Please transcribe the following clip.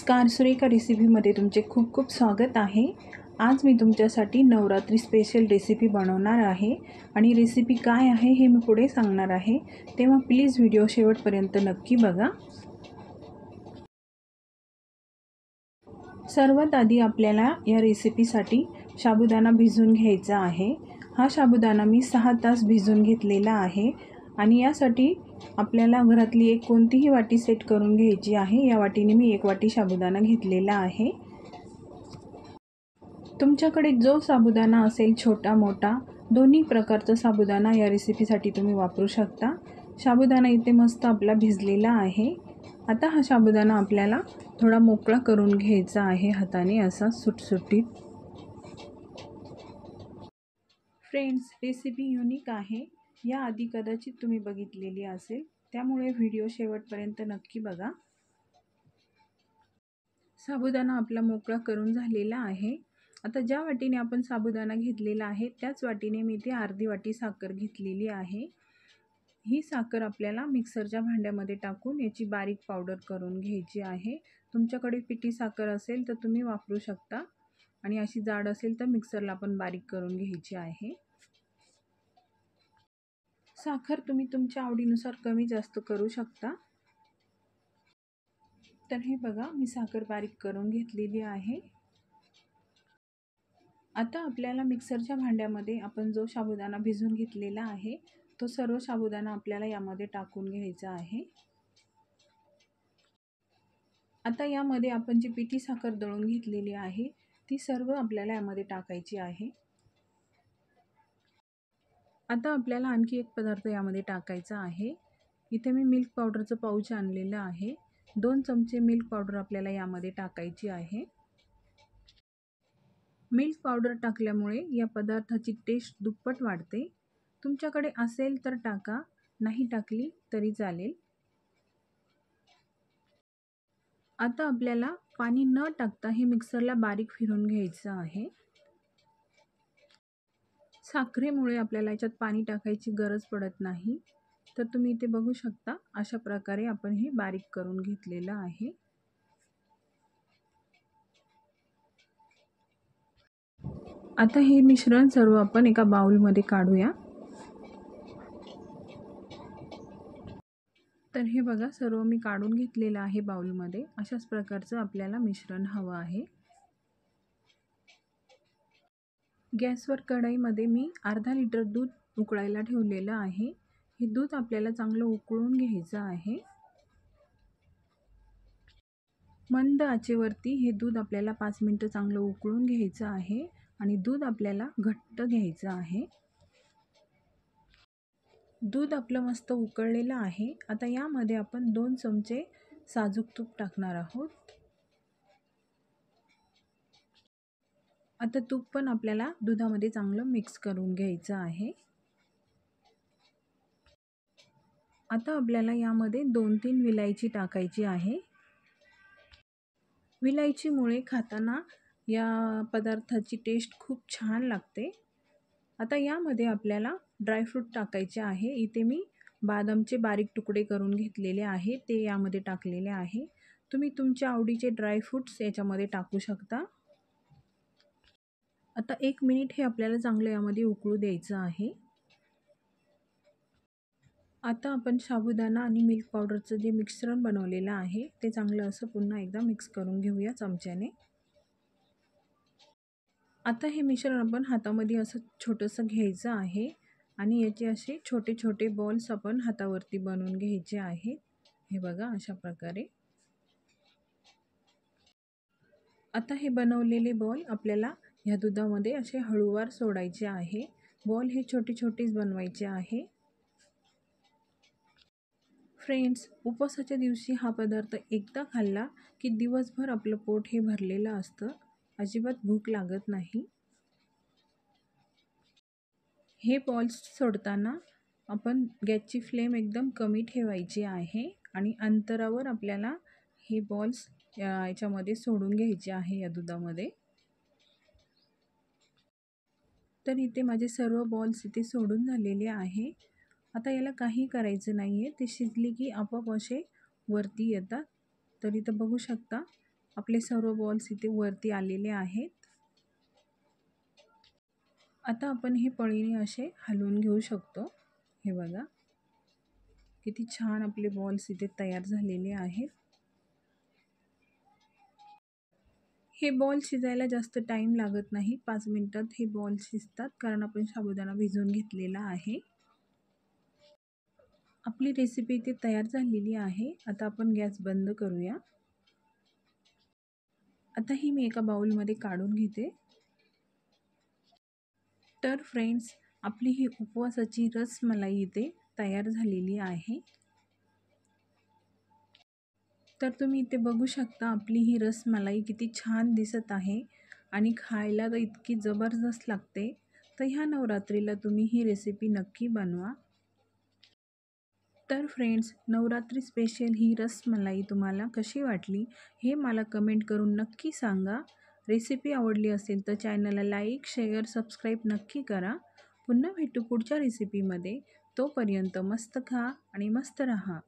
नमस्कार, सुरेखा रेसिपीमध्ये तुमचे खूप खूप स्वागत आहे। आज मी तुमच्यासाठी नवरात्री स्पेशल रेसिपी बनवणार आहे आणि रेसिपी काय आहे हे मी पुढे सांगणार आहे, तेव्हा प्लीज व्हिडिओ शेवटपर्यंत नक्की बघा। सर्वात आधी आपल्याला या रेसिपीसाठी साबुदाणा भिजवून घ्यायचा आहे। हा साबुदाणा मी 6 तास भिजवून घेतलेला आहे आणि यासाठी आपल्याला घरातली एक कोणतीही वाटी सेट करून घ्यायची आहे। या वाटीने मी 1 वाटी साबुदाणा घेतलेला आहे। तुमच्याकडे जो साबुदाणा असेल छोटा मोठा दोन्ही प्रकारचा साबुदाणा या रेसिपीसाठी तुम्ही वापरू शकता। साबुदाणा इथे मस्त आपला भिजलेला आहे। आता हा साबुदाणा आपल्याला थोडा मोकळा करून घ्यायचा आहे हाताने, असा सुटसुटीत। फ्रेंड्स, रेसिपी युनिक आहे, या आधी कदाचित तुम्ही बघितलेली असेल, त्यामुळे व्हिडिओ शेवटपर्यंत नक्की बघा। साबुदाणा आपला मोकळा करून झालेला आहे। आता ज्या वाटीने आपण साबुदाणा घेतलेला आहे त्याच वाटीने मी इथे अर्धी वाटी साखर घेतलेली आहे। ही साखर आपल्याला मिक्सरच्या भांड्यामध्ये टाकून याची बारीक पावडर करून घ्यायची आहे। तुमच्याकडे पिठी साखर असेल तर तुम्ही वापरू शकता आणि अशी जाड असेल तर मिक्सरला पण बारीक करून घ्यायची आहे। साखर तुम्ही तुमच्या आवडीनुसार कमी जास्त करू शकता। तर हे बघा, मी साखर बारीक करून घेतलेली आहे। आता आपल्याला मिक्सरच्या भांड्यामध्ये आपण जो साबुदाणा भिजवून घेतलेला आहे तो सर्व साबुदाणा आपल्याला यामध्ये टाकून घ्यायचा आहे। आता यामध्ये आपण जी पिठी साखर दळून घेतलेली आहे ती सर्व आपल्याला यामध्ये टाकायची आहे। आता आपल्याला आणखी एक पदार्थ यामध्ये टाकायचा आहे। इथे मी मिल्क पावडरचं पाऊच आणलेलं आहे। 2 चमचे मिल्क पावडर आपल्याला यामध्ये टाकायची आहे। मिल्क पावडर टाकल्यामुळे या पदार्थाची टेस्ट दुप्पट वाढते। तुमच्याकडे असेल तर टाका, नाही टाकली तरी चालेल। आता आपल्याला पाणी न टाकता हे मिक्सरला बारीक फिरवून घ्यायचं आहे। साखरेमुळे आपल्याला याच्यात पाणी टाकायची गरज पडत नाही, तर तुम्ही इथे बघू शकता अशा प्रकारे आपण हे बारीक करून घेतलेलं आहे। आता हे मिश्रण सर्व आपण एका बाउलमध्ये काढूया। तर हे बघा, सर्व मी काढून घेतलेलं आहे बाउलमध्ये। अशाच प्रकारचं आपल्याला मिश्रण हवं आहे। गॅसवर कढईमध्ये मी अर्धा लिटर दूध उकळायला ठेवलेलं आहे। हे दूध आपल्याला चांगलं उकळून घ्यायचं आहे। मंद आचेवरती हे दूध आपल्याला 5 मिनिटं चांगलं उकळून घ्यायचं आहे आणि दूध आपल्याला घट्ट घ्यायचं आहे। दूध आपलं मस्त उकळलेलं आहे। आता यामध्ये आपण 2 चमचे साजूक तूप टाकणार आहोत। आता तूप पण आपल्याला दुधामध्ये चांगलं मिक्स करून घ्यायचं आहे। आता आपल्याला यामध्ये 2-3 विलायची टाकायची आहे। विलायचीमुळे खाताना या पदार्थाची टेस्ट खूप छान लागते। आता यामध्ये आपल्याला ड्रायफ्रूट टाकायचे आहे। इथे मी बदामचे बारीक तुकडे करून घेतलेले आहे, ते यामध्ये टाकलेले आहे। तुम्ही तुमच्या आवडीचे ड्रायफ्रूट्स याच्यामध्ये टाकू शकता। आता 1 मिनिट हे आपल्याला चांगलं यामध्ये उकळू द्यायचं आहे। आता आपण साबुदाणा आणि मिल्क पावडरचं जे मिश्रण बनवलेलं आहे ते चांगलं असं पुन्हा एकदा मिक्स करून घेऊया चमच्याने। आता हे मिश्रण आपण हातामध्ये असं छोटंसं घ्यायचं आहे आणि याचे असे छोटे छोटे बॉल्स आपण हातावरती बनवून घ्यायचे आहेत। हे बघा, अशा प्रकारे। आता हे बनवलेले बॉल आपल्याला या दुधामध्ये असे हळूवार सोडायचे आहे। बॉल हे छोटे छोटेच बनवायचे आहे। फ्रेंड्स, उपवासाच्या दिवशी हा पदार्थ एकदा खाल्ला की दिवसभर आपलं पोट हे भरलेलं असतं, अजिबात भूक लागत नाही। हे बॉल्स सोडताना आपण गॅसची फ्लेम एकदम कमी ठेवायची आहे आणि अंतरावर आपल्याला हे बॉल्स याच्यामध्ये सोडून घ्यायचे आहे या दुधामध्ये। तर इथे माझे सर्व बॉल्स इथे सोडून झालेले आहे। आता याला काही करायचं नाही आहे, ते शिजली की आपोआप असे वरती येतात। तर इथं बघू शकता आपले सर्व बॉल्स इथे वरती आलेले आहेत. आता आपण हे पळीने असे हलवून घेऊ शकतो. हे बघा किती छान आपले बॉल्स इथे तयार झालेले आहेत. हे बॉल शिजायला जास्त टाईम लागत नाही. 5 मिनिटात हे बॉल शिजतात कारण आपण साबुदाणा भिजवून घेतलेला आहे. आपली रेसिपी इथे तयार झालेली आहे. आता आपण गॅस बंद करूया. आता ही मी एका बाउलमध्ये काढून घेते. तर फ्रेंड्स, आपली ही उपवासाची रसमलाई इथे तयार झालेली आहे. तर तुम्ही इथे बघू शकता आपली ही रसमलाई किती छान दिसत आहे आणि खायला तर इतकी जबरदस्त लागते. तर ह्या नवरात्रीला तुम्ही ही रेसिपी नक्की बनवा. तर फ्रेंड्स, नवरात्री स्पेशल ही रसमलाई तुम्हाला कशी वाटली हे मला कमेंट करून नक्की सांगा. रेसिपी आवडली असेल तर चॅनलला लाईक, शेअर, सबस्क्राईब नक्की करा. पुन्हा भेटू पुढच्या रेसिपीमध्ये. तोपर्यंत मस्त खा आणि मस्त रहा.